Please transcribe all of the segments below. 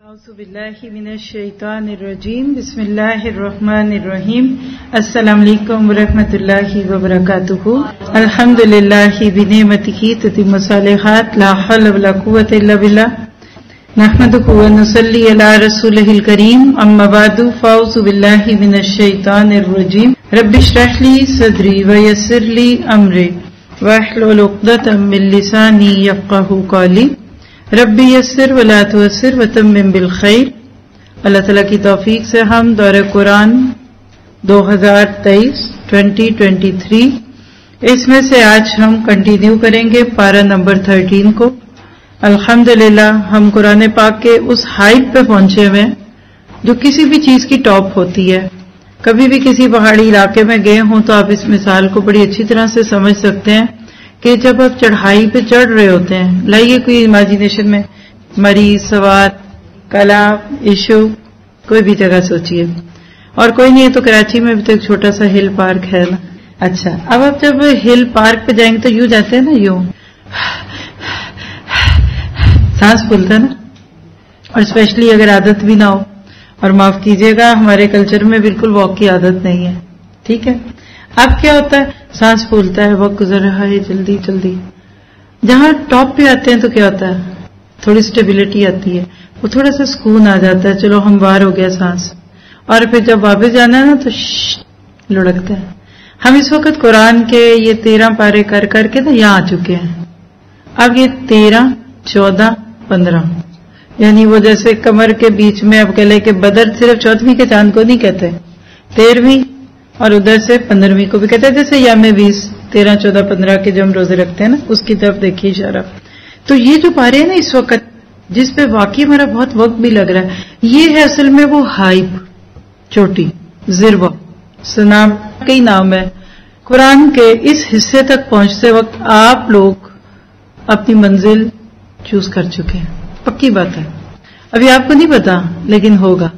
اعوذ باللہ من الشیطان الرجیم بسم اللہ الرحمن الرحیم السلام علیکم ورحمۃ اللہ وبرکاتہ الحمدللہ بنعمتہ تتم الصالحات لا حول ولا قوۃ الا باللہ نحمدہ ونصلی علی رسولہ الکریم اما بعد فاعوذ باللہ من الشیطان الرجیم رب اشرح لی صدری ویسر لی امری واحلل عقدۃ من لسانی یفقہوا قولی ربی یسر ولا تعسر وتمم بالخیر۔ اللہ تعالیٰ کی توفیق سے ہم دورہ قرآن 2023 اس میں سے آج ہم کنٹینیو کریں گے پارہ نمبر 13 کو۔ الحمدللہ ہم قرآن پاک کے اس ہائٹ پہ پہنچے ہوئے جو کسی بھی چیز کی ٹاپ ہوتی ہے۔ کبھی بھی کسی پہاڑی علاقے میں گئے ہوں تو آپ اس مثال کو بڑی اچھی طرح سے سمجھ سکتے ہیں کہ جب آپ چڑھائی پہ چڑھ رہے ہوتے ہیں، لائیے کوئی امیجنیشن میں مریض، سوات، کلا، ایشو، کوئی بھی جگہ سوچیے، اور کوئی نہیں ہے تو کراچی میں بھی تو ایک چھوٹا سا ہل پارک ہے نا۔ اچھا، اب آپ جب ہل پارک پہ جائیں گے تو یوں جاتے ہیں نا، یوں سانس پھولتا ہے نا، اور اسپیشلی اگر عادت بھی نہ ہو، اور معاف کیجیے گا ہمارے کلچر میں بالکل واک کی عادت نہیں ہے، ٹھیک ہے۔ اب کیا ہوتا ہے، سانس پھولتا ہے، وقت گزر رہا ہے جلدی جلدی، جہاں ٹاپ پہ آتے ہیں تو کیا ہوتا ہے، تھوڑی سٹیبلٹی آتی ہے، وہ تھوڑا سا سکون آ جاتا ہے، چلو ہم باہر ہو گیا سانس، اور پھر جب واپس جانا ہے نا تو لڑکتا ہے۔ ہم اس وقت قرآن کے یہ 13 پارے کر کر کے نا یہاں آ چکے ہیں۔ اب یہ 13، 14، 15، یعنی وہ جیسے کمر کے بیچ میں اب کہہ لیں کہ بدر صرف 14ویں کے چاند کو نہیں کہتے، 13ویں اور ادھر سے 15ویں کو بھی کہتے ہیں، جیسے یام 20، 13، 14، 15 کے جو ہم روزے رکھتے ہیں نا، اس کی طرف دیکھیے اشارہ۔ تو یہ جو پارے ہیں نا اس وقت جس پہ واقعی ہمارا بہت وقت بھی لگ رہا ہے، یہ ہے اصل میں وہ ہائپ، چوٹی، ذروہ، سنام، کئی نام ہے۔ قرآن کے اس حصے تک پہنچتے وقت آپ لوگ اپنی منزل چوز کر چکے ہیں، پکی بات ہے۔ ابھی آپ کو نہیں پتا لیکن ہوگا۔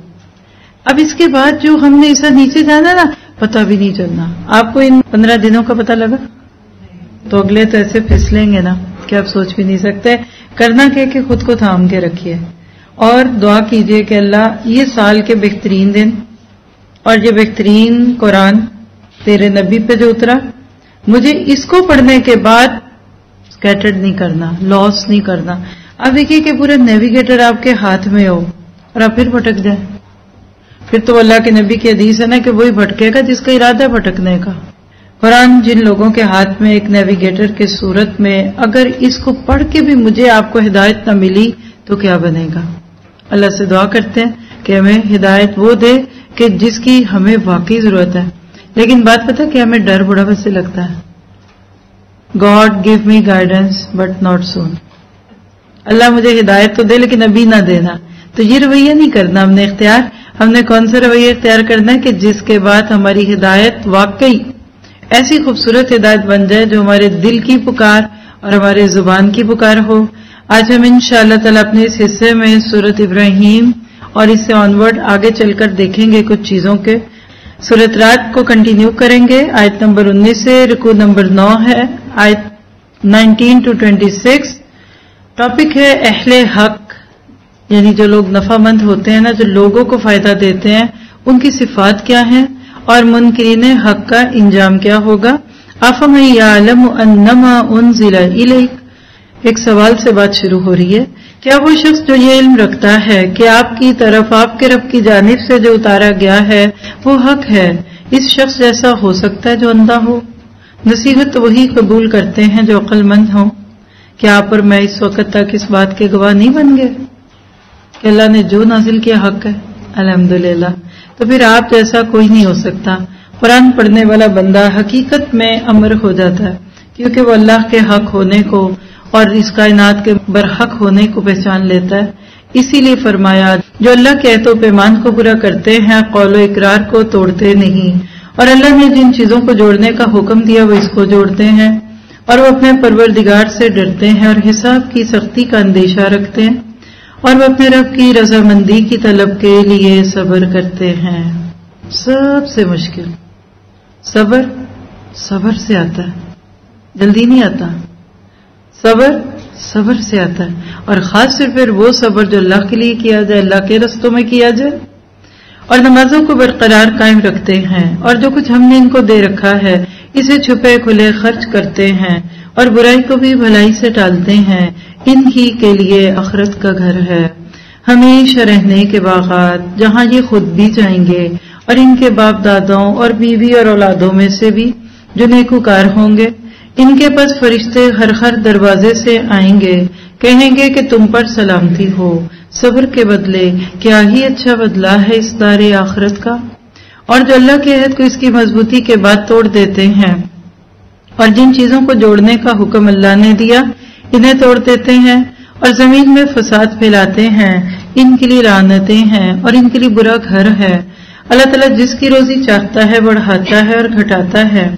اب اس کے بعد جو ہم نے ایسا نیچے جانا نا، پتہ بھی نہیں چلنا۔ آپ کو ان 15 دنوں کا پتہ لگا تو اگلے تو ایسے پھسلیں گے نا کہ آپ سوچ بھی نہیں سکتے۔ کرنا کیا کہ خود کو تھام کے رکھیے اور دعا کیجئے کہ اللہ یہ سال کے بہترین دن اور یہ بہترین قرآن تیرے نبی پہ جو اترا، مجھے اس کو پڑھنے کے بعد سکیٹرڈ نہیں کرنا، لاس نہیں کرنا۔ اب دیکھیے کہ پورا نیویگیٹر آپ کے ہاتھ میں ہو اور آپ پھر بھٹک جائیں، پھر تو اللہ کے نبی کی حدیث ہے نا کہ وہی بھٹکے گا جس کا ارادہ ہے بھٹکنے کا۔ قرآن جن لوگوں کے ہاتھ میں ایک نیویگیٹر کے صورت میں، اگر اس کو پڑھ کے بھی مجھے آپ کو ہدایت نہ ملی تو کیا بنے گا؟ اللہ سے دعا کرتے ہیں کہ ہمیں ہدایت وہ دے کہ جس کی ہمیں واقعی ضرورت ہے۔ لیکن بات پتہ کہ ہمیں ڈر بڑا ویسے لگتا ہے، God give me guidance but not soon, اللہ مجھے ہدایت تو دے لیکن ابھی نہ دینا۔ تو یہ رویہ نہیں کرنا ہم نے اختیار۔ ہم نے کون سا رویہ اختیار کرنا ہے کہ جس کے بعد ہماری ہدایت واقعی ایسی خوبصورت ہدایت بن جائے جو ہمارے دل کی پکار اور ہمارے زبان کی پکار ہو۔ آج ہم انشاءاللہ تعالی اپنے اس حصے میں سورۃ ابراہیم اور اس سے آنورڈ آگے چل کر دیکھیں گے کچھ چیزوں کے۔ سورۃ رات کو کنٹینیو کریں گے، آیت نمبر 19 سے رکوع نمبر 9 ہے، آیت 19 to 26۔ ٹاپک ہے اہل حق، یعنی جو لوگ نفع مند ہوتے ہیں نا، جو لوگوں کو فائدہ دیتے ہیں، ان کی صفات کیا ہیں اور منکرین حق کا انجام کیا ہوگا۔ افمن یعلم انما انزل الیک، ایک سوال سے بات شروع ہو رہی ہے، کیا وہ شخص جو یہ علم رکھتا ہے کہ آپ کی طرف آپ کے رب کی جانب سے جو اتارا گیا ہے وہ حق ہے، اس شخص جیسا ہو سکتا ہے جو اندھا ہو؟ نصیحت وہی قبول کرتے ہیں جو عقل مند ہوں۔ کیا آپ اور میں اس وقت تک اس بات کے گواہ نہیں بن گئے کہ اللہ نے جو نازل کیا حق ہے؟ الحمدللہ۔ تو پھر آپ جیسا کوئی نہیں ہو سکتا۔ قرآن پڑھنے والا بندہ حقیقت میں امر ہو جاتا ہے کیونکہ وہ اللہ کے حق ہونے کو اور اس کائنات کے برحق ہونے کو پہچان لیتا ہے۔ اسی لیے فرمایا جو اللہ کے عہد و پیمان کو پورا کرتے ہیں، قول و اقرار کو توڑتے نہیں، اور اللہ نے جن چیزوں کو جوڑنے کا حکم دیا وہ اس کو جوڑتے ہیں، اور وہ اپنے پروردگار سے ڈرتے ہیں اور حساب کی سختی کا اندیشہ رکھتے ہیں، اور وہ اپنے رب کی رضامندی کی طلب کے لیے صبر کرتے ہیں۔ سب سے مشکل صبر سے آتا ہے، جلدی نہیں آتا۔ صبر صبر سے آتا ہے، اور خاص طور پر وہ صبر جو اللہ کے لیے کیا جائے، اللہ کے رستوں میں کیا جائے، اور نمازوں کو برقرار قائم رکھتے ہیں، اور جو کچھ ہم نے ان کو دے رکھا ہے اسے چھپے کھلے خرچ کرتے ہیں، اور برائی کو بھی بھلائی سے ٹالتے ہیں، ان ہی کے لیے آخرت کا گھر ہے، ہمیشہ رہنے کے باغات، جہاں یہ خود بھی جائیں گے اور ان کے باپ دادوں اور بیوی اور اولادوں میں سے بھی جو نیکوکار ہوں گے۔ ان کے پاس فرشتے ہر دروازے سے آئیں گے، کہیں گے کہ تم پر سلامتی ہو، صبر کے بدلے کیا ہی اچھا بدلہ ہے اس دار آخرت کا۔ اور جو اللہ کے عہد کو اس کی مضبوطی کے بعد توڑ دیتے ہیں، اور جن چیزوں کو جوڑنے کا حکم اللہ نے دیا انہیں توڑ دیتے ہیں اور زمین میں فساد پھیلاتے ہیں، ان کے لیے لعنتیں ہیں اور ان کے لیے برا گھر ہے۔ اللہ تعالیٰ جس کی روزی چاہتا ہے بڑھاتا ہے اور گھٹاتا ہے۔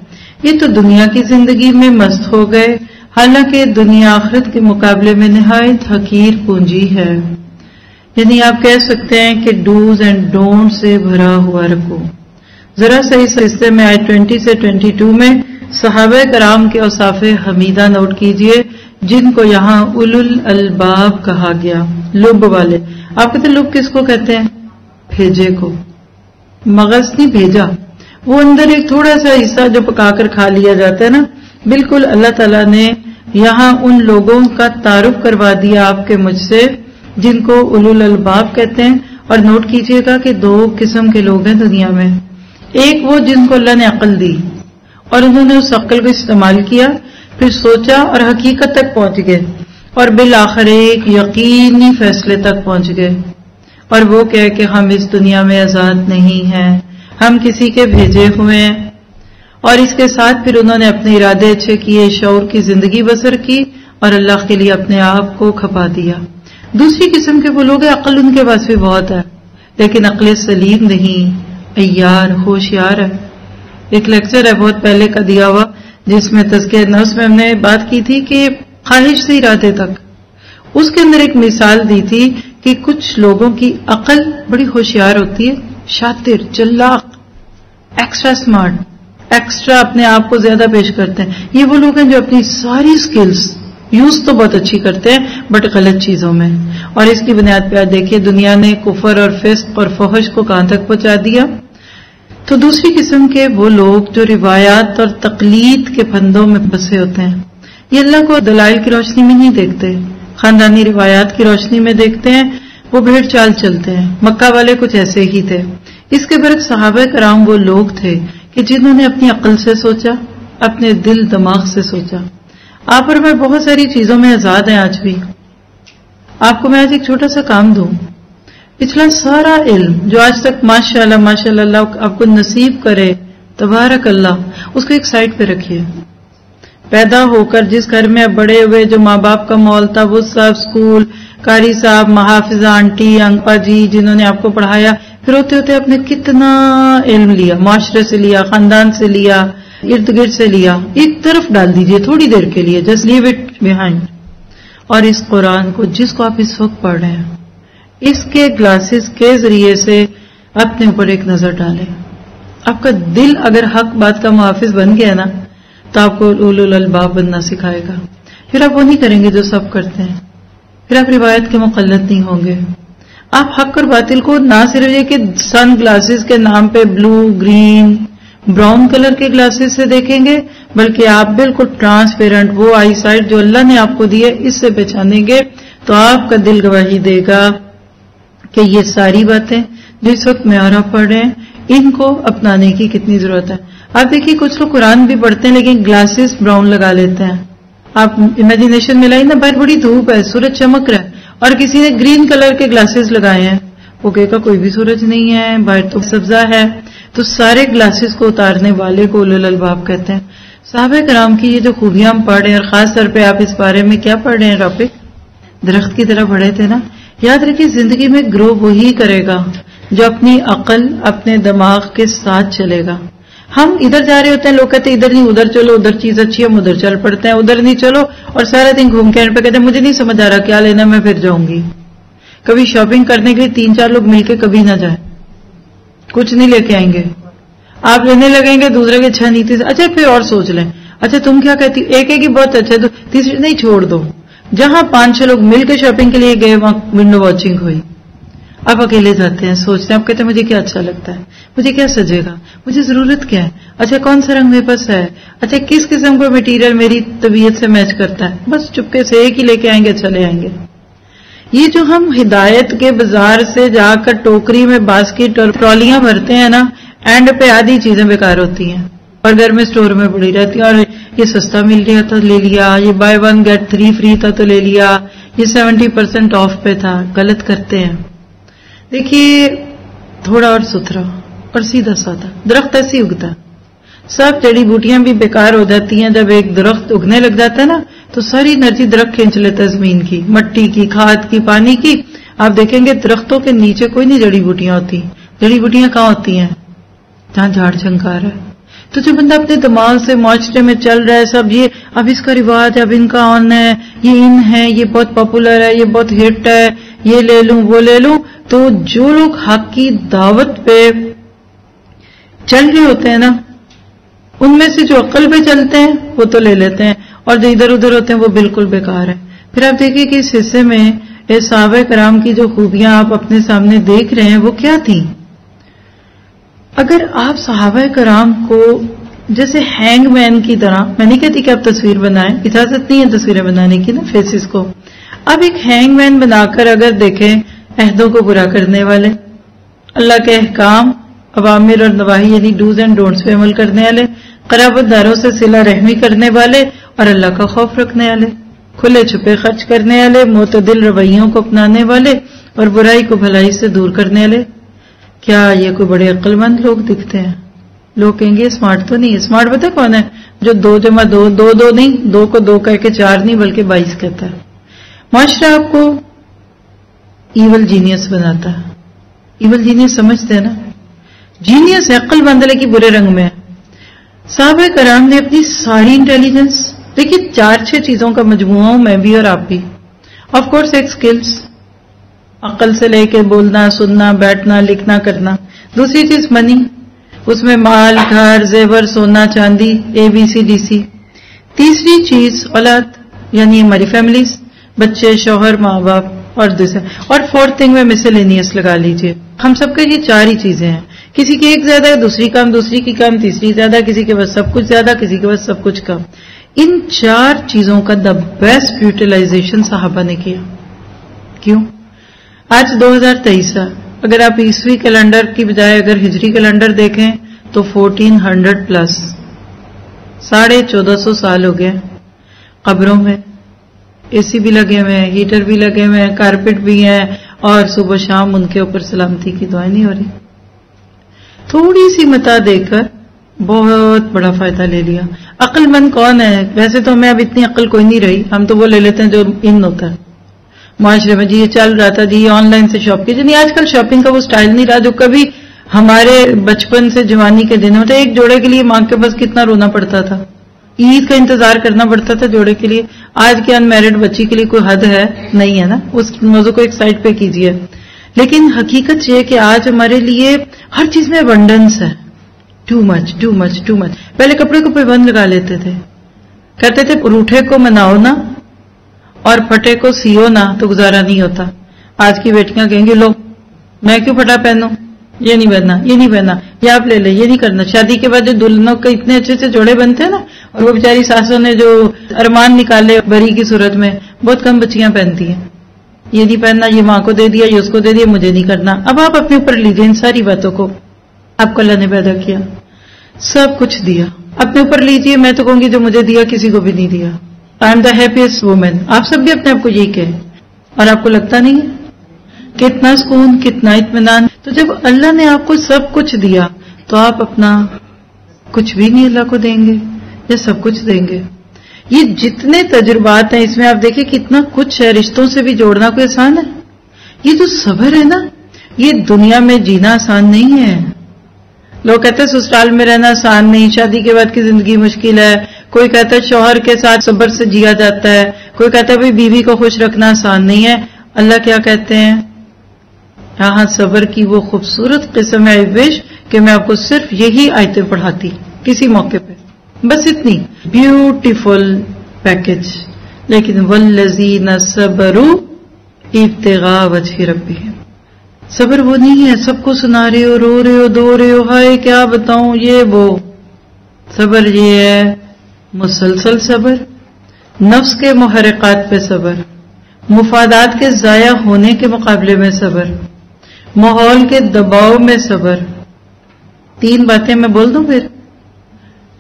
یہ تو دنیا کی زندگی میں مست ہو گئے، حالانکہ دنیا آخرت کے مقابلے میں نہایت حقیر پونجی ہے۔ یعنی آپ کہہ سکتے ہیں کہ ڈوز اینڈ ڈونٹ سے بھرا ہوا رکھو۔ ذرا سا اس حصے میں آیت 20 سے 22 میں صحابہ کرام کے اوصاف حمیدہ نوٹ کیجئے، جن کو یہاں اولو الالباب کہا گیا، لب والے۔ آپ کہتے ہیں لب کس کو کہتے ہیں؟ بھیجے کو۔ مغز نہیں بھیجا، وہ اندر ایک تھوڑا سا حصہ جو پکا کر کھا لیا جاتا ہے نا، بالکل اللہ تعالیٰ نے یہاں ان لوگوں کا تعارف کروا دیا آپ کے مجھ سے جن کو اولو الالباب کہتے ہیں۔ اور نوٹ کیجئے گا کہ دو قسم کے لوگ ہیں دنیا میں، ایک وہ جن کو اللہ نے عقل دی اور انہوں نے اس عقل کو استعمال کیا، پھر سوچا اور حقیقت تک پہنچ گئے، اور بالآخر ایک یقینی فیصلے تک پہنچ گئے، اور وہ کہے کہ ہم اس دنیا میں آزاد نہیں ہیں، ہم کسی کے بھیجے ہوئے ہیں۔ اور اس کے ساتھ پھر انہوں نے اپنے ارادے اچھے کیے، شعور کی زندگی بسر کی اور اللہ کے لیے اپنے آپ کو کھپا دیا۔ دوسری قسم کے وہ لوگ ہیں، عقل ان کے پاس بھی بہت ہے لیکن عقل سلیم نہیں، عیار ہوشیار ہے۔ ایک لیکچر ہے بہت پہلے کا دیا ہوا جس میں تزکیہ نفس میں ہم نے بات کی تھی کہ خواہش سے ارادے تک، اس کے اندر ایک مثال دی تھی کہ کچھ لوگوں کی عقل بڑی ہوشیار ہوتی ہے، شاطر، چلاق، ایکسٹرا سمارٹ، ایکسٹرا اپنے آپ کو زیادہ پیش کرتے ہیں۔ یہ وہ لوگ ہیں جو اپنی ساری سکلز یوز تو بہت اچھی کرتے ہیں بٹ غلط چیزوں میں، اور اس کی بنیاد پہ آج دیکھیے دنیا نے کفر اور فسق اور فحش کو کہاں تک پہنچا دیا۔ تو دوسری قسم کے وہ لوگ جو روایات اور تقلید کے پھندوں میں پھنسے ہوتے ہیں، یہ اللہ کو دلائل کی روشنی میں نہیں دیکھتے، خاندانی روایات کی روشنی میں دیکھتے ہیں، وہ بھیڑ چال چلتے ہیں۔ مکہ والے کچھ ایسے ہی تھے۔ اس کے برعکس صحابہ کرام وہ لوگ تھے کہ جنہوں نے اپنی عقل سے سوچا، اپنے دل دماغ سے سوچا۔ آپ اور میں بہت ساری چیزوں میں آزاد ہیں آج بھی۔ آپ کو میں آج ایک چھوٹا سا کام دوں، پچھلا سارا علم جو آج تک ماشاءاللہ ماشاءاللہ اللہ آپ کو نصیب کرے، تبارک اللہ، اس کو ایک سائڈ پہ رکھیے۔ پیدا ہو کر جس گھر میں اب بڑے ہوئے، جو ماں باپ کا ماحول تھا، وہ سب اسکول، قاری صاحب، محافظہ آنٹی، انکپا جی جنہوں نے آپ کو پڑھایا، پھر ہوتے ہوتے آپ نے کتنا علم لیا، معاشرے سے لیا، خاندان سے لیا، ارد گرد سے لیا، ایک طرف ڈال دیجئے تھوڑی دیر کے لیے، جسٹ لیو اٹ بیہائنڈ، اور اس قرآن کو جس کو آپ اس وقت پڑھ رہے ہیں، اس کے گلاسز کے ذریعے سے اپنے اوپر ایک نظر ڈالیں۔ آپ کا دل اگر حق بات کا محافظ بن گیا نا تو آپ کو اولو الالباب بننا سکھائے گا۔ پھر آپ وہ نہیں کریں گے جو سب کرتے ہیں، پھر آپ روایت کے مقلد نہیں ہوں گے۔ آپ حق اور باطل کو نہ صرف یہ کہ سن گلاسز کے نام پہ بلو، گرین، براؤن کلر کے گلاسز سے دیکھیں گے، بلکہ آپ بالکل ٹرانسپیرنٹ وہ آئی سائٹ جو اللہ نے آپ کو دی ہے اس سے پہچانیں گے، تو آپ کا دل گواہی دے گا کہ یہ ساری باتیں جو اس وقت معیار پڑھ رہے ہیں ان کو اپنانے کی کتنی ضرورت ہے۔ آپ دیکھیے کچھ لوگ قرآن بھی پڑھتے ہیں لیکن گلاسز براؤن لگا لیتے ہیں۔ آپ امیجنیشن میں لائیں نا، باہر بڑی دھوپ ہے، سورج چمک رہا ہے اور کسی نے گرین کلر کے گلاسز لگائے ہیں، وہ کہے گا کوئی بھی سورج نہیں ہے، باہر تو سبزہ ہے۔ تو سارے گلاسز کو اتارنے والے کو اولو الالباب کہتے ہیں۔ صحابہ کرام کی یہ جو خوبیاں ہم پڑھ رہے ہیں، اور خاص طور پہ آپ اس بارے میں کیا پڑھ رہے ہیں ٹاپک، درخت کی طرح بڑھے تھے نا، یاد رکھیے زندگی میں گرو وہی کرے گا جو اپنی عقل اپنے دماغ کے ساتھ چلے گا۔ ہم ادھر جا رہے ہوتے ہیں، لوگ کہتے ہیں ادھر نہیں ادھر چلو، ادھر چیز اچھی ہے، ہم ادھر چل پڑتے ہیں، ادھر نہیں چلو، اور سارا دن گھوم کے پہ کہتے ہیں مجھے نہیں سمجھ آ رہا کیا لینا، میں پھر جاؤں گی۔ کبھی شاپنگ کرنے کے لیے 3-4 لوگ مل کے کبھی نہ جائیں، کچھ نہیں لے کے آئیں گے، آپ لینے لگیں گے دوسرے کے اچھا نہیں، اچھا پھر اور سوچ لیں، اچھا تم کیا کہتی، ایک ایک ہی بہت اچھا، تو تیسری نہیں چھوڑ دو، جہاں 5-6 لوگ مل کے شاپنگ کے لیے گئے وہاں ونڈو واچنگ ہوئی. آپ اکیلے جاتے ہیں, سوچتے ہیں, آپ کہتے ہیں مجھے کیا اچھا لگتا ہے, مجھے کیا سجے گا, مجھے ضرورت کیا ہے, اچھا کون سا رنگ میرے پاس ہے, اچھا کس قسم کا میٹیریل میری طبیعت سے میچ کرتا ہے, بس چپکے سے ایک ہی لے کے آئیں گے, چلے آئیں گے. یہ جو ہم ہدایت کے بازار سے جا کر ٹوکری میں باسکٹ اور ٹرالیاں بھرتے ہیں نا, اینڈ پہ آدھی چیزیں بیکار ہوتی ہیں اور گھر میں اسٹور میں پڑی رہتی ہیں, اور یہ سستا مل رہا تھا لے لیا, یہ بائی 1 get 3 فری تھا تو لے لیا, یہ 70% آف پہ تھا. غلط کرتے ہیں. دیکھیے تھوڑا اور ستھرا اور سیدھا سادہ درخت ایسے ہی اگتا ہے. سب جڑی بوٹیاں بھی بیکار ہو جاتی ہیں. جب ایک درخت اگنے لگ جاتا ہے نا تو ساری انرجی درخت کھینچ لیتا ہے, زمین کی, مٹی کی, کھاد کی, پانی کی. آپ دیکھیں گے درختوں کے نیچے کوئی نہیں جڑی بوٹیاں ہوتی. جڑی بوٹیاں کہاں ہوتی ہیں؟ جہاں جھاڑ جھنکار ہے. تو جو بندہ اپنے دماغ سے معاشرے میں چل رہا ہے, سب یہ اب اس کا رواج ہے, اب ان کا آن ہے, یہ ان ہے, یہ بہت پاپولر ہے, یہ بہت ہٹ ہے, یہ لے لوں وہ لے لوں. تو جو لوگ حق کی دعوت پہ چل رہے ہوتے ہیں نا, ان میں سے جو عقل پہ چلتے ہیں وہ تو لے لیتے ہیں, اور جو ادھر ادھر ہوتے ہیں وہ بالکل بیکار ہے. پھر آپ دیکھیں کہ اس حصے میں صحابہ کرام کی جو خوبیاں آپ اپنے سامنے دیکھ رہے ہیں وہ کیا تھیں. اگر آپ صحابہ کرام کو جیسے ہینگ مین کی طرح, میں نہیں کہتی کہ آپ تصویر بنائیں, اجازت نہیں ہے تصویریں بنانے کی نا فیسز کو, اب ایک ہینگ مین بنا کر اگر دیکھیں, عہدوں کو برا کرنے والے, اللہ کے احکام اوامر اور نواہی یعنی ڈوز اینڈ ڈونٹس پہ عمل کرنے والے, قرابت داروں سے صلہ رحمی کرنے والے اور اللہ کا خوف رکھنے والے, کھلے چھپے خرچ کرنے والے, معتدل رویوں کو اپنانے والے اور برائی کو بھلائی سے دور کرنے والے. کیا یہ کوئی بڑے عقل مند لوگ دکھتے ہیں؟ لوگ کہیں گے اسمارٹ تو نہیں ہے. اسمارٹ پتہ کون ہے؟ جو 2 جمع 2 2 نہیں, 2 کو 2 کہہ کے 4 نہیں بلکہ 22 کہتا ہے. معاشرہ آپ کو ایول جینیس بناتا ہے. ایول جینیس سمجھتے ہیں نا, جینیس ہے عقل مند لیکن برے رنگ میں ہے. صحابہ کرام نے اپنی ساری انٹیلیجنس, دیکھیے 4-6 چیزوں کا مجموعہ ہوں میں بھی اور آپ بھی. آف کورس ایک سکلز, عقل سے لے کے بولنا, سننا, بیٹھنا, لکھنا, کرنا. دوسری چیز منی, اس میں مال, گھر, زیور, سونا, چاندی, ABC/DC. تیسری چیز اولاد یعنی ہماری فیملیز, بچے, شوہر, ماں باپ, اور دوسرا, اور 4th تھنگ میں مسلینیس لگا لیجئے. ہم سب کے یہ 4 ہی چیزیں ہیں. کسی کی ایک زیادہ ہے, دوسری کم, دوسری کی کم, تیسری زیادہ, کسی کے پاس سب کچھ زیادہ, کسی کے پاس سب کچھ کم. ان 4 چیزوں کا دا بیسٹ یوٹیلائزیشن صحابہ نے کیا. کیوں؟ آج 2023 ہے, اگر آپ عیسوی کیلنڈر کی بجائے اگر ہجری کیلنڈر دیکھیں تو 1400 پلس 1450 سال ہو گئے. قبروں میں AC بھی لگے ہوئے ہیں, ہیٹر بھی لگے ہوئے ہیں, کارپیٹ بھی ہیں, اور صبح شام ان کے اوپر سلامتی کی دعائیں نہیں ہو رہی. تھوڑی سی متا دے کر بہت بڑا فائدہ لے لیا. عقل مند کون ہے؟ ویسے تو ہمیں اب اتنی عقل کوئی نہیں رہی, ہم تو وہ لے لیتے ہیں جو ان ہوتا ہے معاشرے میں. جی یہ چل رہا تھا, جی یہ آن لائن سے شاپ کی, نہیں آج کل شاپنگ کا وہ سٹائل نہیں رہا جو کبھی ہمارے بچپن سے جوانی کے دنوں میں. ایک جوڑے کے لیے ماں کے پاس کتنا رونا پڑتا تھا, عید کا انتظار کرنا پڑتا تھا جوڑے کے لیے. آج کے انمیرڈ بچی کے لیے کوئی حد ہے نہیں ہے نا, اس موضوع کو ایک سائڈ پہ کیجیے. لیکن حقیقت یہ ہے کہ آج ہمارے لیے ہر چیز میں ابنڈنس ہے. Too much too much too much. پہلے کپڑے کو پابند لگا لیتے تھے, کہتے تھے روٹھے کو مناؤ نا اور پھٹے کو سیو نا تو گزارا نہیں ہوتا. آج کی بیٹیاں کہیں گے لو میں کیوں پھٹا پہنوں, یہ نہیں پہننا, یہ نہیں پہننا, یہ آپ لے لیں, یہ نہیں کرنا. شادی کے بعد جو دلہنوں کے اتنے اچھے سے جوڑے بنتے ہیں نا, اور وہ بیچاری ساسوں نے جو ارمان نکالے بری کی صورت میں, بہت کم بچیاں پہنتی ہیں. یہ نہیں پہننا, یہ ماں کو دے دیا, یہ اس کو دے دیا, مجھے نہیں کرنا. اب آپ اپنے اوپر لیجیے ان ساری باتوں کو. آپ کو اللہ نے پیدا کیا, سب کچھ دیا, اپنے اوپر لیجیے. میں تو کہوں گی جو مجھے دیا کسی کو بھی نہیں دیا. I am the happiest woman. آپ سب بھی اپنے آپ کو یہی کہیں, اور آپ کو لگتا نہیں ہے کتنا سکون, کتنا اطمینان. تو جب اللہ نے آپ کو سب کچھ دیا تو آپ اپنا کچھ بھی نہیں اللہ کو دیں گے یا سب کچھ دیں گے؟ یہ جتنے تجربات ہیں اس میں آپ دیکھیں کتنا کچھ ہے. رشتوں سے بھی جوڑنا کوئی آسان ہے؟ یہ جو صبر ہے نا, یہ دنیا میں جینا آسان نہیں ہے. لوگ کہتے ہیں سسرال میں رہنا آسان نہیں, شادی کے بعد کی زندگی مشکل ہے. کوئی کہتا ہے شوہر کے ساتھ صبر سے جیا جاتا ہے, کوئی کہتا ہے بھئی بیوی کو خوش رکھنا آسان نہیں ہے. اللہ کیا کہتے ہیں؟ ہاں صبر کی وہ خوبصورت قسم ہے. وش کہ میں آپ کو صرف یہی آیتیں پڑھاتی کسی موقع پہ, بس اتنی بیوٹیفل پیکج. لیکن والذین صبروا ابتغاء وجہ ربہم، صبر وہ نہیں ہے سب کو سنا رہے ہو، رو رہے ہو، دو رہے ہو، ہائے کیا بتاؤں یہ وہ. صبر یہ ہے مسلسل صبر، نفس کے محرکات پہ صبر، مفادات کے ضائع ہونے کے مقابلے میں صبر، ماحول کے دباؤ میں صبر. 3 باتیں میں بول دوں پھر.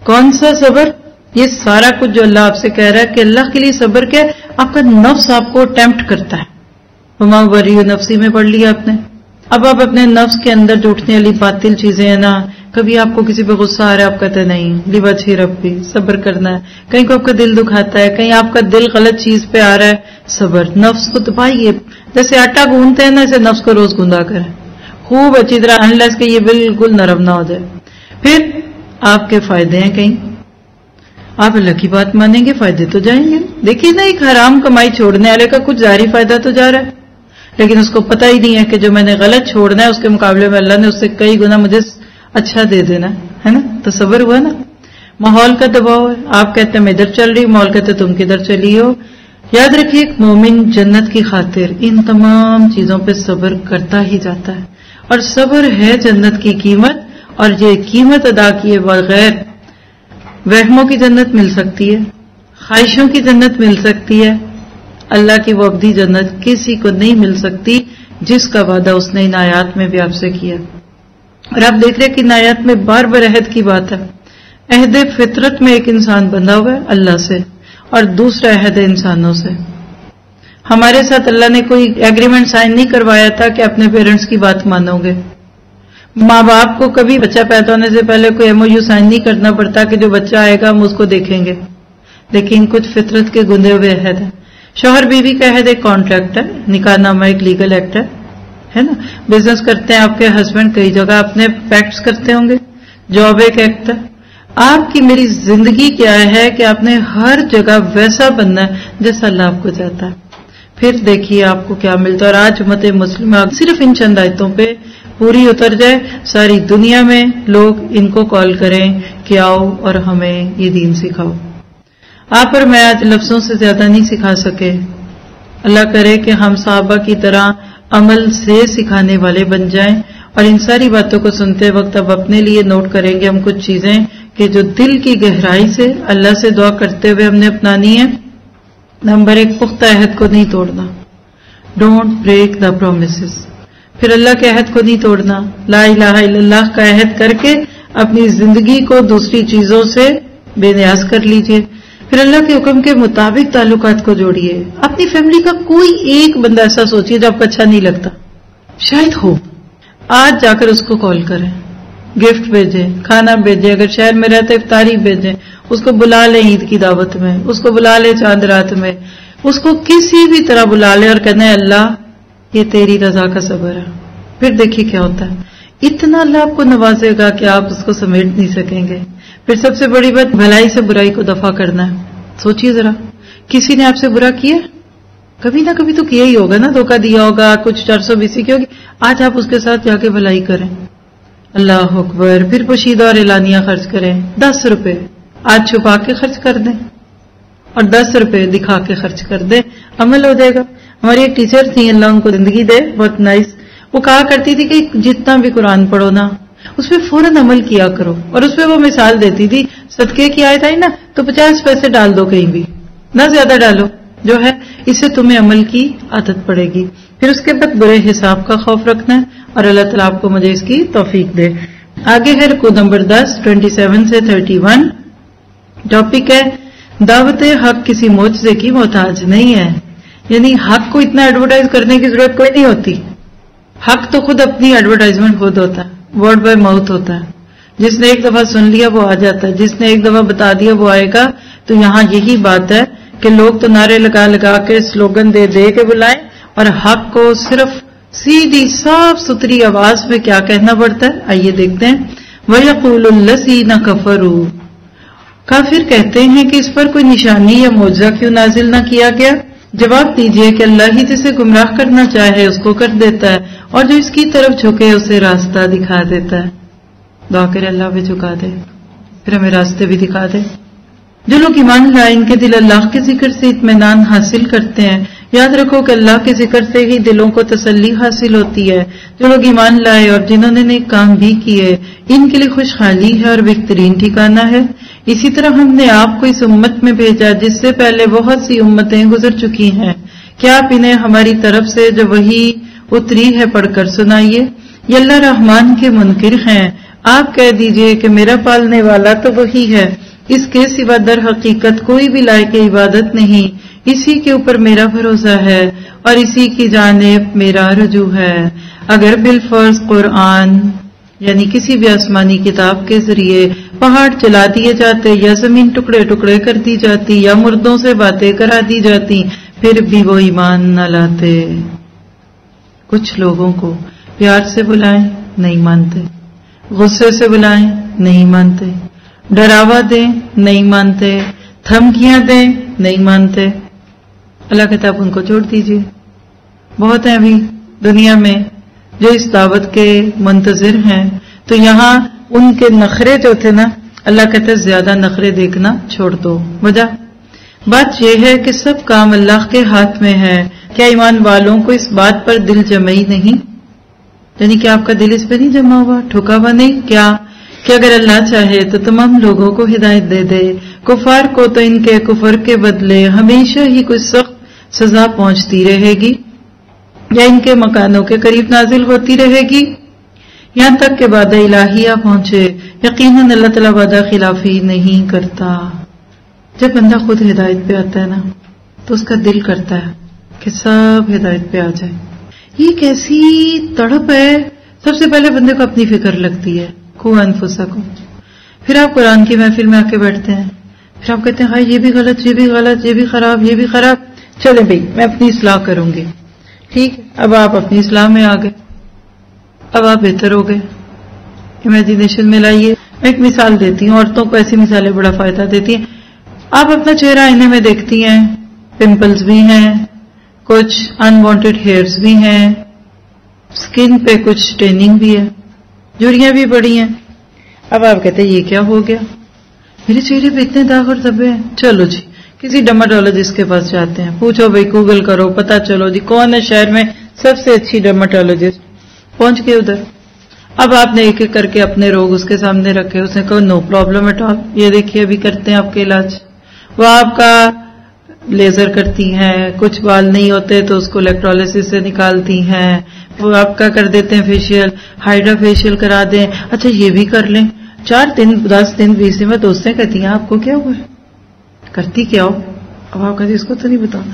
کون سا صبر؟ یہ سارا کچھ جو اللہ آپ سے کہہ رہا ہے کہ اللہ کے لیے صبر کیا ہے، آپ کا نفس آپ کو ٹیمپٹ کرتا ہے. وما ابرئ نفسی میں پڑھ لیا آپ نے. اب آپ اپنے نفس کے اندر جو اٹھنے والی باطل چیزیں ہیں نا، کبھی آپ کو کسی پہ غصہ آ رہا ہے آپ کہتے ہیں نہیں لوجہ ربی، صبر کرنا ہے. کہیں کو آپ کا دل دکھاتا ہے، کہیں آپ کا دل غلط چیز پہ آ رہا ہے، صبر. نفس کو دبائیے، جیسے آٹا گوندتے ہیں نا ایسے نفس کو روز گوندا کریں خوب اچھی طرح، انلیس کہ یہ بالکل نرم نہ ہو جائے. پھر آپ کے فائدے ہیں، کہیں آپ اللہ کی بات مانیں گے فائدے تو جائیں گے. دیکھیے نا ایک حرام کمائی چھوڑنے والے کا کچھ ظاہری فائدہ تو جا رہا ہے، لیکن اس کو پتہ ہی نہیں ہے کہ جو میں نے غلط چھوڑنا ہے اس کے مقابلے میں اللہ نے اس سے کئی گنا مجھے اچھا دے دینا ہے نا. تو صبر ہوا نا. ماحول کا دباؤ ہے، آپ کہتے ہیں میں ادھر چل رہی، ماحول کہتے تم کدھر چلی ہو. یاد رکھیے ایک مومن جنت کی خاطر ان تمام چیزوں پہ صبر کرتا ہی جاتا ہے، اور صبر ہے جنت کی قیمت. اور یہ قیمت ادا کیے بغیر وہموں کی جنت مل سکتی ہے، خواہشوں کی جنت مل سکتی ہے، اللہ کی وہ ابدی جنت کسی کو نہیں مل سکتی جس کا وعدہ اس نے ان آیات میں بھی آپ سے کیا. اور آپ دیکھ رہے کہ ان آیات میں بار بار عہد کی بات ہے. عہد فطرت میں ایک انسان بندھا ہوا ہے اللہ سے، اور دوسرا عہد ہے انسانوں سے. ہمارے ساتھ اللہ نے کوئی ایگریمنٹ سائن نہیں کروایا تھا کہ اپنے پیرنٹس کی بات مانو گے. ماں باپ کو کبھی بچہ پیدا ہونے سے پہلے کوئی MOU سائن نہیں کرنا پڑتا کہ جو بچہ آئے گا ہم اس کو دیکھیں گے، لیکن کچھ فطرت کے گندے ہوئے عہد ہے. شوہر بیوی کا عہد ایک کانٹریکٹ ہے، نکاح نامہ ایک لیگل ایکٹ ہے نا. بزنس کرتے ہیں آپ کے ہسبینڈ، کئی جگہ اپنے پیکٹس کرتے ہوں گے. جاب ایک ایکٹ ہے. آپ کی میری زندگی کیا ہے کہ آپ نے ہر جگہ ویسا بننا ہے جیسا اللہ آپ کو چاہتا ہے. پھر دیکھیے آپ کو کیا ملتا ہے. اور آج امت مسلمہ صرف ان چند آیتوں پہ پوری اتر جائے، ساری دنیا میں لوگ ان کو کال کریں کہ آؤ اور ہمیں یہ دین سکھاؤ. آپ اور میں آج لفظوں سے زیادہ نہیں سکھا سکے. اللہ کرے کہ ہم صحابہ کی طرح عمل سے سکھانے والے بن جائیں. اور ان ساری باتوں کو سنتے وقت اب اپنے لیے نوٹ کریں گے ہم کچھ چیزیں کہ جو دل کی گہرائی سے اللہ سے دعا کرتے ہوئے ہم نے اپنانی ہے. نمبر 1، پختہ عہد کو نہیں توڑنا. Don't break the promises. پھر اللہ کے عہد کو نہیں توڑنا. لا الہ الا اللہ کا عہد کر کے اپنی زندگی کو دوسری چیزوں سے بے نیاز کر لیجئے. پھر اللہ کے حکم کے مطابق تعلقات کو جوڑیے. اپنی فیملی کا کوئی ایک بندہ ایسا سوچیے جو آپ کو اچھا نہیں لگتا، شاید ہو. آج جا کر اس کو کال کریں، گفٹ بھیجیں، کھانا بھیجیں، اگر شہر میں رہتے افطاری بھیجیں، اس کو بلا لیں عید کی دعوت میں، اس کو بلا لیں چاند رات میں، اس کو کسی بھی طرح بلا لیں اور کہنا ہے اللہ یہ تیری رضا کا صبر ہے. پھر دیکھیے کیا ہوتا ہے. اتنا اللہ آپ کو نوازے گا کہ آپ اس کو سمیٹ نہیں سکیں گے. پھر سب سے بڑی بات بھلائی سے برائی کو دفع کرنا ہے. سوچیے ذرا، کسی نے آپ سے برا کیا؟ کبھی نہ کبھی تو کیا ہی ہوگا نا، دھوکہ دیا ہوگا، کچھ 420 کی ہوگی. آج آپ اس کے ساتھ جا کے بھلائی کریں. اللہ اکبر. پھر پوشیدہ اور اعلانیہ خرچ کریں. 10 روپے آج چھپا کے خرچ کر دیں اور 10 روپے دکھا کے خرچ کر دیں، عمل ہو جائے گا. ہماری ایک ٹیچر تھی، اللہ ان کو زندگی دے، بہت نائس. وہ کہا کرتی تھی کہ جتنا بھی قرآن پڑھو نا اس پہ فوراً عمل کیا کرو. اور اس پہ وہ مثال دیتی تھی، صدقے کی آیت آئی نا تو 50 پیسے ڈال دو کہیں بھی، نہ زیادہ ڈالو، جو ہے اس سے تمہیں عمل کی عادت پڑے گی. پھر اس کے بعد برے حساب کا خوف رکھنا ہے، اور اللہ تعالیٰ آپ کو مجھے اس کی توفیق دے. آگے ہے رکوع نمبر 10 27 سے 31. ٹاپک ہے دعوت حق کسی معجزے کی محتاج نہیں ہے. یعنی حق کو اتنا ایڈورٹائز کرنے کی ضرورت کوئی نہیں ہوتی. حق تو خود اپنی ایڈورٹائزمنٹ خود ہوتا ہے، ورڈ بائی ماؤتھ ہوتا ہے. جس نے ایک دفعہ سن لیا وہ آ جاتا ہے، جس نے ایک دفعہ بتا دیا وہ آئے گا. تو یہاں یہی بات ہے کہ لوگ تو نعرے لگا لگا کے سلوگن دے دے کے بلائیں، اور حق کو صرف سیدھی صاف ستھری آواز میں کیا کہنا پڑتا ہے. آئیے دیکھتے ہیں. وَيَقُولُ الَّذِينَ كَفَرُوا. کافر کہتے ہیں کہ اس پر کوئی نشانی یا معجزہ کیوں نازل نہ کیا گیا. جواب دیجئے کہ اللہ ہی جسے گمراہ کرنا چاہے اس کو کر دیتا ہے، اور جو اس کی طرف جھکے اسے راستہ دکھا دیتا ہے. دعا کرے اللہ بھی جھکا دے، پھر ہمیں راستے بھی دکھا دے. جو لوگ ایمان لائے ان کے دل اللہ کے ذکر سے اطمینان حاصل کرتے ہیں. یاد رکھو کہ اللہ کے ذکر سے ہی دلوں کو تسلی حاصل ہوتی ہے. جو لوگ ایمان لائے اور جنہوں نے نیک کام بھی کیے ان کے لیے خوشحالی ہے اور بہترین ٹھکانہ ہے. اسی طرح ہم نے آپ کو اس امت میں بھیجا جس سے پہلے بہت سی امتیں گزر چکی ہیں. کیا آپ انہیں ہماری طرف سے جو وحی اتری ہے پڑھ کر سنائیے. یہ اللہ رحمان کے منکر ہیں. آپ کہہ دیجئے کہ میرا پالنے والا تو وہی ہے، اس کے سوا در حقیقت کوئی بھی لائق عبادت نہیں. اسی کے اوپر میرا بھروسہ ہے اور اسی کی جانب میرا رجوع ہے. اگر بالفرض قرآن یعنی کسی بھی آسمانی کتاب کے ذریعے پہاڑ چلا دیے جاتے یا زمین ٹکڑے ٹکڑے کر دی جاتی یا مردوں سے باتیں کرا دی جاتی پھر بھی وہ ایمان نہ لاتے. کچھ لوگوں کو پیار سے بلائیں نہیں مانتے، غصے سے بلائیں نہیں مانتے، ڈراوا دیں نہیں مانتے، دھمکیاں دیں نہیں مانتے. اللہ کہتا ہے آپ ان کو چھوڑ دیجئے. بہت ہیں ابھی دنیا میں جو اس دعوت کے منتظر ہیں، تو یہاں ان کے نخرے جو تھے نا، اللہ کہتا ہے زیادہ نخرے دیکھنا چھوڑ دو. وجہ بات یہ ہے کہ سب کام اللہ کے ہاتھ میں ہے. کیا ایمان والوں کو اس بات پر دل جمعی نہیں؟ یعنی کہ آپ کا دل اس پہ نہیں جمع ہوا، ٹھکا ہوا نہیں کیا کہ اگر اللہ چاہے تو تمام لوگوں کو ہدایت دے دے. کفار کو تو ان کے کفر کے بدلے ہمیشہ ہی کچھ سخت سزا پہنچتی رہے گی یا ان کے مکانوں کے قریب نازل ہوتی رہے گی یہاں تک کہ وعدہ الہیہ پہنچے. یقیناً اللہ تعالیٰ وعدہ خلافی نہیں کرتا. جب بندہ خود ہدایت پہ آتا ہے نا تو اس کا دل کرتا ہے کہ سب ہدایت پہ آ جائے. یہ کیسی تڑپ ہے. سب سے پہلے بندے کو اپنی فکر لگتی ہے، کو انفسکم. پھر آپ قرآن کی محفل میں آ کے بیٹھتے ہیں، پھر آپ کہتے ہیں ہاں یہ بھی غلط، یہ بھی غلط، یہ بھی خراب، یہ بھی خراب. چلیں بھائی میں اپنی اصلاح کروں گی. ٹھیک ہے، اب آپ اپنی اصلاح میں آ گئے، اب آپ بہتر ہو گئے. امیجنیشن میں لائیے. میں ایک مثال دیتی ہوں، عورتوں کو ایسی مثالیں بڑا فائدہ دیتی ہیں. آپ اپنا چہرہ آئینے میں دیکھتی ہیں، پمپلز بھی ہیں، کچھ انوانٹیڈ ہیئرز بھی ہیں، سکن پہ کچھ ٹیننگ بھی ہے، جھریاں بھی بڑی ہیں. اب آپ کہتے ہیں یہ کیا ہو گیا، میرے چہرے پہ اتنے داغ اور دھبے ہیں. چلو جی کسی ڈرماٹولوجسٹ کے پاس جاتے ہیں، پوچھو بھائی، گوگل کرو، پتا چلو جی کون ہے شہر میں سب سے اچھی ڈرماٹولوجسٹ. پہنچ گئے ادھر. اب آپ نے ایک ایک کر کے اپنے روگ اس کے سامنے رکھے. اس نے کہا نو پرابلم ایٹ آل، یہ دیکھیے ابھی کرتے ہیں آپ کے علاج. وہ آپ کا لیزر کرتی ہیں، کچھ بال نہیں ہوتے تو اس کو الیکٹرالسس سے نکالتی ہیں، وہ آپ کا کر دیتے ہیں فیشیل، ہائیڈرا فیشیل کرا دیں. اچھا یہ بھی کر لیں. 4 دن 10 دن 20 دن میں دوستیں کہتی ہیں آپ کو کیا ہوا ہے، کرتی کیا ہو. اب آپ کہتی اس کو تو نہیں بتانا،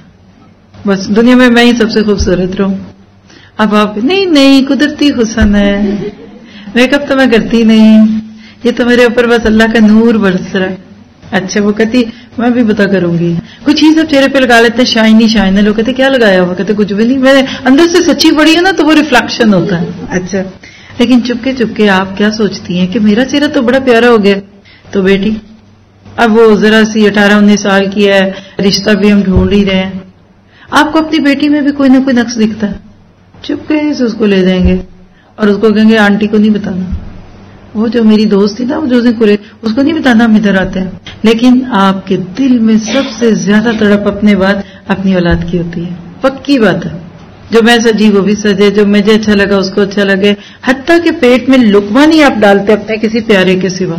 بس دنیا میں ہی سب سے خوبصورت رہوں. اب آپ نہیں قدرتی حسن ہے، میک اپ تو میں کرتی نہیں، یہ تو میرے اوپر بس اللہ کا نور برس رہا ہے. اچھا وہ کہتی میں بھی پتا کروں گی. کچھ چیز اب چہرے پہ لگا لیتے ہیں شائنی. لوگ کہتے کیا لگایا ہوا، کہتے کچھ بھی نہیں، میں اندر سے سچی پڑی ہوں نا تو وہ ریفلیکشن ہوتا ہے. اچھا لیکن چپکے آپ کیا سوچتی ہیں کہ میرا چہرہ تو بڑا پیارا ہو گیا. تو بیٹی اب وہ ذرا سی 18-19 سال کی ہے، رشتہ بھی ہم ڈھونڈ ہی رہے ہیں. آپ کو اپنی بیٹی میں بھی کوئی نہ کوئی نقص دکھتا ہے، چپکے سے اس کو لے جائیں گے اور اس کو کہیں گے آنٹی کو نہیں بتانا. وہ جو میری دوست تھی نا وہ جو اس کو نہیں بتانا ہم ادھر آتے ہیں. لیکن آپ کے دل میں سب سے زیادہ تڑپ اپنے بعد اپنی اولاد کی ہوتی ہے. پکی بات ہے. جو میں سجی وہ بھی سجے، جو مجھے اچھا لگا اس کو اچھا لگے. حتیٰ کہ پیٹ میں لقمہ نہیں آپ ڈالتے اپنے کسی پیارے کے سوا.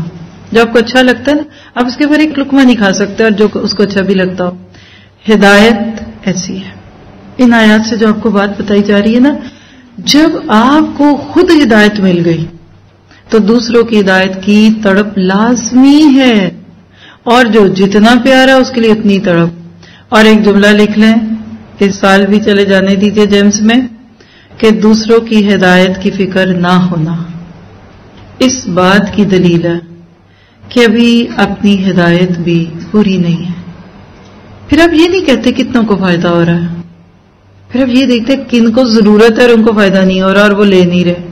جو آپ کو اچھا لگتا ہے نا آپ اس کے اوپر ایک لقمہ نہیں کھا سکتے، اور جو اس کو اچھا بھی لگتا ہو. ہدایت ایسی ہے. ان آیات سے جو آپ کو بات بتائی جا رہی ہے نا، جب آپ کو خود ہدایت مل گئی تو دوسروں کی ہدایت کی تڑپ لازمی ہے، اور جو جتنا پیارا اس کے لیے اتنی تڑپ. اور ایک جملہ لکھ لیں، اس سال بھی چلے جانے دیجئے جیمز میں، کہ دوسروں کی ہدایت کی فکر نہ ہونا اس بات کی دلیل ہے کہ ابھی اپنی ہدایت بھی پوری نہیں ہے. پھر اب یہ نہیں کہتے کتنوں کو فائدہ ہو رہا ہے، پھر اب یہ دیکھتے کن کو ضرورت ہے اور ان کو فائدہ نہیں ہو رہا اور وہ لے نہیں رہے.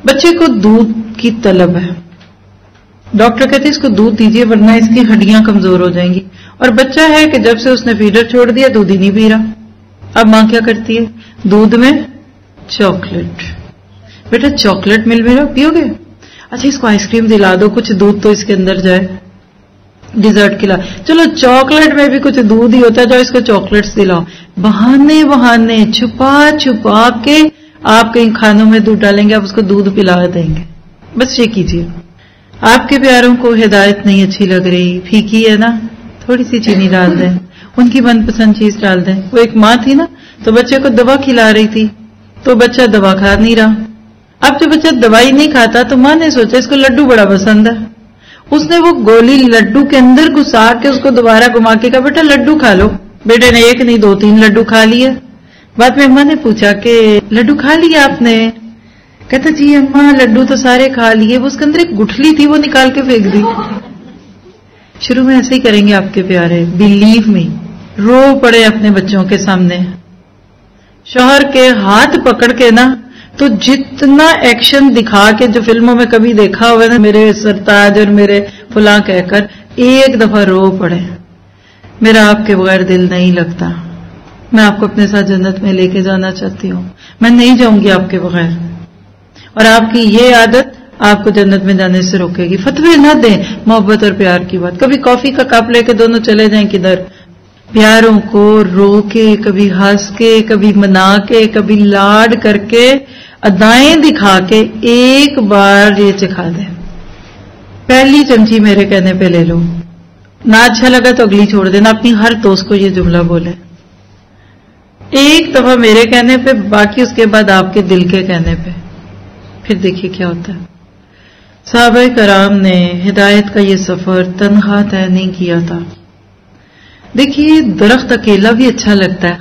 بچے کو دودھ کی طلب ہے، ڈاکٹر کہتے اس کو دودھ دیجیے ورنہ اس کی ہڈیاں کمزور ہو جائیں گی. اور بچہ ہے کہ جب سے اس نے فیڈر چھوڑ دیا دودھ ہی نہیں پی رہا. اب ماں کیا کرتی ہے، دودھ میں چاکلیٹ. بیٹا چاکلیٹ مل میں پیو گے، اچھا اس کو آئس کریم دلا دو، کچھ دودھ تو اس کے اندر جائے. ڈیزرٹ کھلا, چلو چاکلیٹ میں بھی کچھ دودھ ہی ہوتا ہے, جو اس کو چاکلیٹس دلاؤ. بہانے بہانے چھپا چھپا کے آپ کہیں کھانوں میں دودھ ڈالیں گے, آپ اس کو دودھ پلا دیں گے. بس یہ کیجیے. آپ کے پیاروں کو ہدایت نہیں اچھی لگ رہی, پھیکی ہے نا, تھوڑی سی چینی ڈال دیں, ان کی من پسند چیز ڈال دیں. وہ ایک ماں تھی نا, تو بچے کو دوا کھلا رہی تھی, تو بچہ دوا کھا نہیں رہا. اب جو بچہ دوائی نہیں کھاتا تو ماں نے سوچا اس کو لڈو بڑا پسند ہے, اس نے وہ گولی لڈو کے اندر گھسا کے اس کو دوبارہ گھما کے کہا بیٹا لڈو کھا لو. بیٹے نے ایک نہیں 2-3 لڈو کھا لیے. بعد میں اماں نے پوچھا کہ لڈو کھا لیا آپ نے؟ کہتا جی اماں لڈو تو سارے کھا لیے, وہ اس کے اندر ایک گٹھلی تھی وہ نکال کے پھینک دی. شروع میں ایسے ہی کریں گے آپ کے پیارے, بلیو می. رو پڑے اپنے بچوں کے سامنے, شوہر کے ہاتھ پکڑ کے نا, تو جتنا ایکشن دکھا کے جو فلموں میں کبھی دیکھا ہوا نا, میرے سرتاج اور میرے فلاں کہہ کر, ایک دفعہ رو پڑے, میرا آپ کے بغیر دل نہیں لگتا, میں آپ کو اپنے ساتھ جنت میں لے کے جانا چاہتی ہوں, میں نہیں جاؤں گی آپ کے بغیر, اور آپ کی یہ عادت آپ کو جنت میں جانے سے روکے گی. فتوے نہ دیں محبت اور پیار کی بات. کبھی کافی کا کپ لے کے دونوں چلے جائیں کدھر, پیاروں کو رو کے, کبھی ہنس کے, کبھی منا کے, کبھی لاڈ کر کے, ادائیں دکھا کے ایک بار یہ چکھا دیں. پہلی چمچی میرے کہنے پہ لے لو, نہ اچھا لگا تو اگلی چھوڑ دینا. اپنی ہر دوست کو یہ جملہ بولے, ایک دفعہ میرے کہنے پہ, باقی اس کے بعد آپ کے دل کے کہنے پہ, پھر دیکھیے کیا ہوتا ہے. صحابہ کرام نے ہدایت کا یہ سفر تنہا طے نہیں کیا تھا. دیکھیے درخت اکیلا بھی اچھا لگتا ہے,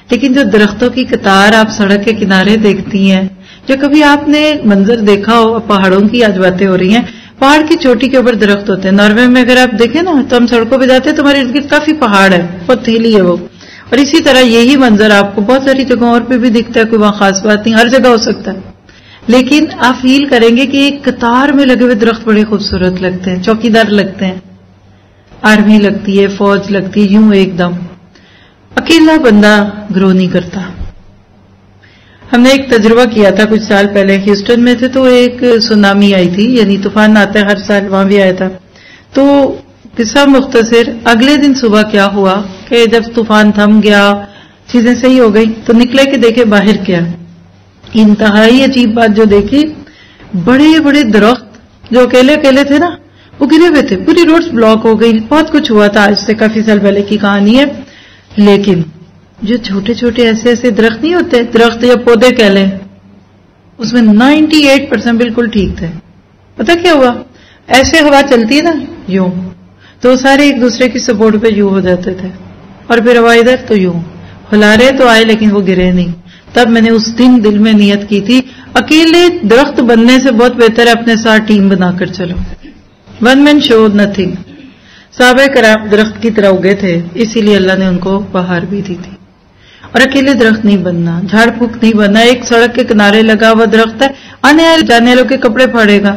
لیکن جو درختوں کی قطار آپ سڑک کے کنارے دیکھتی ہیں, جو کبھی آپ نے منظر دیکھا ہو, پہاڑوں کی آج باتیں ہو رہی ہیں, پہاڑ کی چوٹی کے اوپر درخت ہوتے ہیں. ناروے میں اگر آپ دیکھیں نا, تو ہم سڑکوں پہ جاتے ہیں تو ہمارے ارد گرد کافی پہاڑ ہے, بہت تھیلی ہے وہ. اور اسی طرح یہی منظر آپ کو بہت ساری جگہوں اور پہ بھی دکھتا ہے, کوئی وہاں خاص بات نہیں, ہر جگہ ہو سکتا ہے. لیکن آپ فیل کریں گے کہ ایک قطار میں لگے ہوئے درخت بڑے خوبصورت لگتے ہیں, چوکیدار لگتے ہیں, آرمی لگتی ہے, فوج لگتی ہے, یوں ایک دم. اکیلا بندہ گرو نہیں کرتا. ہم نے ایک تجربہ کیا تھا کچھ سال پہلے, ہیوسٹن میں تھے, تو ایک سونامی آئی تھی, یعنی طوفان آتا ہے ہر سال, وہاں بھی آیا تھا. تو قصہ مختصر, اگلے دن صبح کیا ہوا کہ جب طوفان تھم گیا, چیزیں صحیح ہو گئی, تو نکلے کہ دیکھے باہر کیا. انتہائی عجیب بات جو دیکھی, بڑے بڑے درخت جو اکیلے اکیلے تھے نا, وہ گرے ہوئے تھے, پوری روڈز بلاک ہو گئی. بہت کچھ ہوا تھا, آج سے کافی سال پہلے کی کہانی ہے. لیکن جو چھوٹے چھوٹے ایسے درخت نہیں ہوتے, درخت یا پودے کہہ لیں, اس میں 98% بالکل ٹھیک تھے. پتہ کیا ہوا, ایسے ہوا چلتی ہے نا یوں, تو سارے ایک دوسرے کی سپورٹ پہ یوں ہو جاتے تھے, اور پھر ہوا ادھر تو یوں ہلارے تو آئے, لیکن وہ گرے نہیں. تب میں نے اس دن دل میں نیت کی تھی, اکیلے درخت بننے سے بہت بہتر ہے اپنے ساتھ ٹیم بنا کر چلو. ون مین شو نتھنگ. صحابہ کرام درخت کی طرح اگے تھے, اسی لیے اللہ نے ان کو بہار بھی دی تھی. اور اکیلے درخت نہیں بننا, جھاڑ پھونک نہیں بننا. ایک سڑک کے کنارے لگا ہوا درخت ہے, آنے جانے والوں کے کپڑے پھاڑے گا.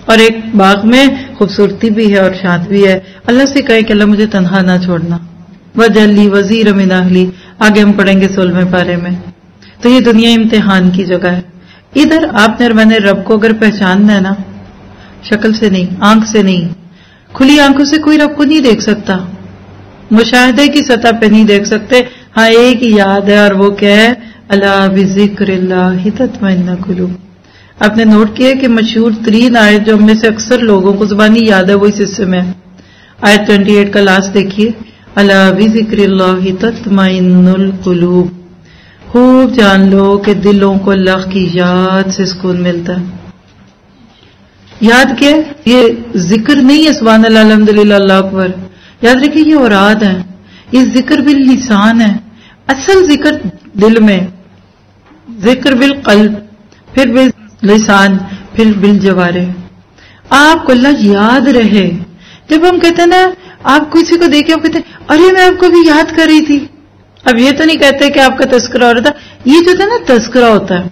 اور ایک باغ میں خوبصورتی بھی ہے اور شانت بھی ہے. اللہ سے کہے کہ اللہ مجھے تنہا نہ چھوڑنا. وجلی وزیر من اہلی, آگے ہم پڑھیں گے 16ویں پارے میں. تو یہ دنیا امتحان کی جگہ ہے. ادھر آپ نے اور میں نے رب کو اگر پہچاننا ہے نا, شکل سے نہیں, آنکھ سے نہیں, کھلی آنکھوں سے کوئی رب کو نہیں دیکھ سکتا, مشاہدے کی سطح پہ نہیں دیکھ سکتے. ہاں ایک ہی یاد ہے, اور وہ کیا ہے, الا بذکر اللہ تطمئن القلوب. آپ نے نوٹ کیا کہ مشہور ترین آیت جو ہم میں سے اکثر لوگوں کو زبانی یاد ہے, وہ اس حصے میں ہے. آیت 28 کا لاسٹ دیکھیے, الا بذکر اللہ تطمئن القلوب. خوب جان لو کہ دلوں کو اللہ کی یاد سے سکون ملتا ہے. یاد کیا ہے, یہ ذکر نہیں ہے سبحان اللہ الحمدللہ اللہ اکبر. یاد رکھیے یہ اوراد ہے, یہ ذکر باللسان ہے. اصل ذکر دل میں, ذکر بالقلب, پھر باللسان, پھر بالجوارح. آپ کو اللہ یاد رہے. جب ہم کہتے ہیں نا, آپ کسی کو دیکھے آپ کہتے ہیں ارے میں آپ کو بھی یاد کر رہی تھی. اب یہ تو نہیں کہتے کہ آپ کا تذکرہ ہو رہا تھا, یہ جو تھا نا تذکرہ ہوتا ہے.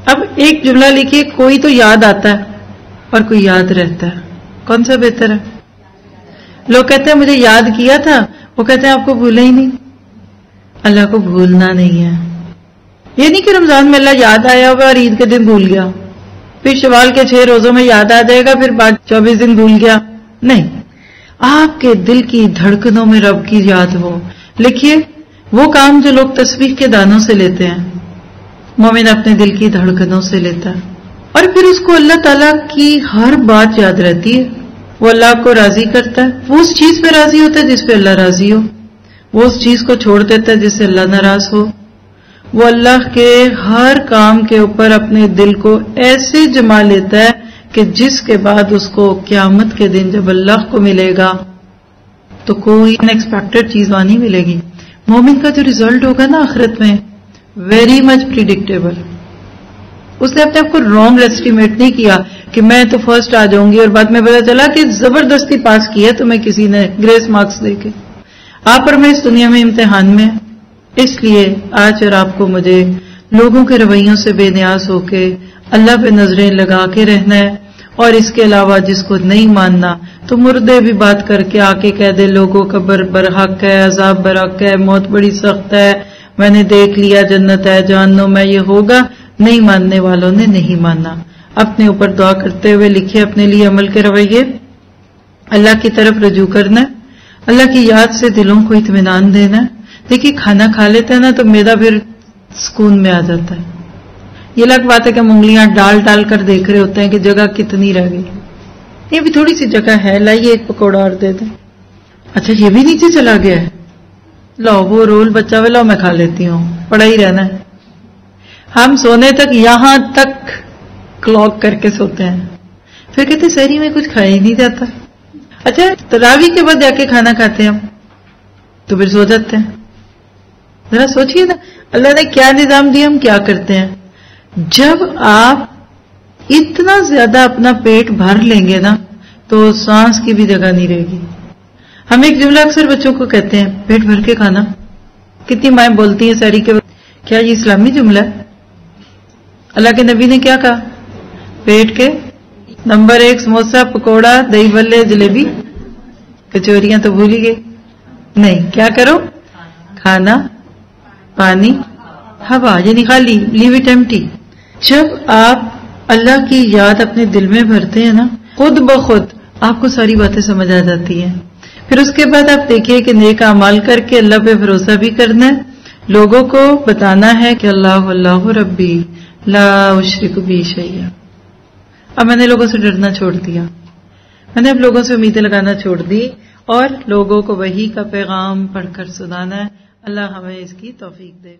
اب ایک جملہ لکھیے, کوئی تو یاد آتا ہے اور کوئی یاد رہتا ہے. کون سا بہتر ہے؟ لوگ کہتے ہیں مجھے یاد کیا تھا, وہ کہتے ہیں آپ کو بھولا ہی نہیں. اللہ کو بھولنا نہیں ہے. یہ نہیں کہ رمضان میں اللہ یاد آیا ہوا اور عید کے دن بھول گیا, پھر شوال کے 6 روزوں میں یاد آ جائے گا, پھر بعد 24 دن بھول گیا. نہیں, آپ کے دل کی دھڑکنوں میں رب کی یاد ہو. لکھیے وہ کام جو لوگ تسبیح کے دانوں سے لیتے ہیں، مومن اپنے دل کی دھڑکنوں سے لیتا ہے، اور پھر اس کو اللہ تعالیٰ کی ہر بات یاد رہتی ہے. وہ اللہ کو راضی کرتا ہے، وہ اس چیز پہ راضی ہوتا ہے جس پہ اللہ راضی ہو، وہ اس چیز کو چھوڑ دیتا ہے جس سے اللہ ناراض ہو. وہ اللہ کے ہر کام کے اوپر اپنے دل کو ایسے جما لیتا ہے کہ جس کے بعد اس کو قیامت کے دن جب اللہ کو ملے گا تو کوئی ان ایکسپیکٹڈ چیز وہاں نہیں ملے گی. مومن کا جو ریزلٹ ہوگا نا آخرت میں، ویری مچ پریڈکٹیبل. اس نے اپنے آپ کو رانگ ایسٹیمیٹ نہیں کیا کہ میں تو فرسٹ آ جاؤں گی، اور بعد میں پتا چلا کہ زبردستی پاس کیا تو میں کسی نے گریس مارکس دے کے. آپ اور میں اس دنیا میں امتحان میں، اس لیے آج اور آپ کو مجھے لوگوں کے رویوں سے بے نیاز ہو کے اللہ پہ نظریں لگا کے رہنا ہے. اور اس کے علاوہ جس کو نہیں ماننا تو مردے بھی بات کر کے آ کے کہہ دے لوگوں قبر برحق ہے، عذاب برحق ہے، موت بڑی سخت ہے، میں نے دیکھ لیا جنت ہے جہنم میں، یہ ہوگا. نہیں ماننے والوں نے نہیں ماننا. اپنے اوپر دعا کرتے ہوئے لکھے اپنے لیے عمل کے رویے. اللہ کی طرف رجوع کرنا ہے، اللہ کی یاد سے دلوں کو اطمینان دینا ہے. دیکھیے کھانا کھا لیتا ہے نا تو میدا پھر سکون میں آ جاتا ہے. یہ الگ بات ہے کہ ہم انگلیاں ڈال ڈال کر دیکھ رہے ہوتے ہیں کہ جگہ کتنی رہ گئی. یہ بھی تھوڑی سی جگہ ہے، لائیے ایک پکوڑا اور دے دیں. اچھا یہ بھی نیچے چلا گیا ہے، لاؤ وہ رول بچا ہوا لاؤ میں کھا لیتی ہوں، پڑا ہی رہنا ہے. ہم سونے تک یہاں تک کلاک کر کے سوتے ہیں، پھر کہتے سحری میں کچھ کھایا ہی نہیں جاتا. اچھا تراویح کے بعد جا کے کھانا کھاتے ہیں ہم تو پھر سو جاتے ہیں. ذرا سوچئے نا اللہ نے کیا نظام دیا، ہم کیا کرتے ہیں. جب آپ اتنا زیادہ اپنا پیٹ بھر لیں گے نا تو سانس کی بھی جگہ نہیں رہے گی. ہم ایک جملہ اکثر بچوں کو کہتے ہیں، پیٹ بھر کے کھانا. کتنی مائیں بولتی ہیں سحری کے وقت. کیا یہ اسلامی جملہ ہے؟ اللہ کے نبی نے کیا کہا؟ پیٹ کے نمبر 1 سموسا، پکوڑا، دہی بھلے، جلیبی، کچوریاں تو بھول ہی گئے. نہیں، کیا کرو؟ کھانا، پانی، ہوا، یعنی خالی، لیو اٹ ایمٹی. جب آپ اللہ کی یاد اپنے دل میں بھرتے ہیں نا، خود بخود آپ کو ساری باتیں سمجھ آ جاتی ہیں. پھر اس کے بعد آپ دیکھیے کہ نیک اعمال کر کے اللہ پہ بھروسہ بھی کرنا ہے، لوگوں کو بتانا ہے کہ اللہ ربی لا اشرک بہ شیئا. اب میں نے لوگوں سے ڈرنا چھوڑ دیا، میں نے اب لوگوں سے امیدیں لگانا چھوڑ دی اور لوگوں کو وحی کا پیغام پڑھ کر سنانا ہے. اللہ ہمیں اس کی توفیق دے.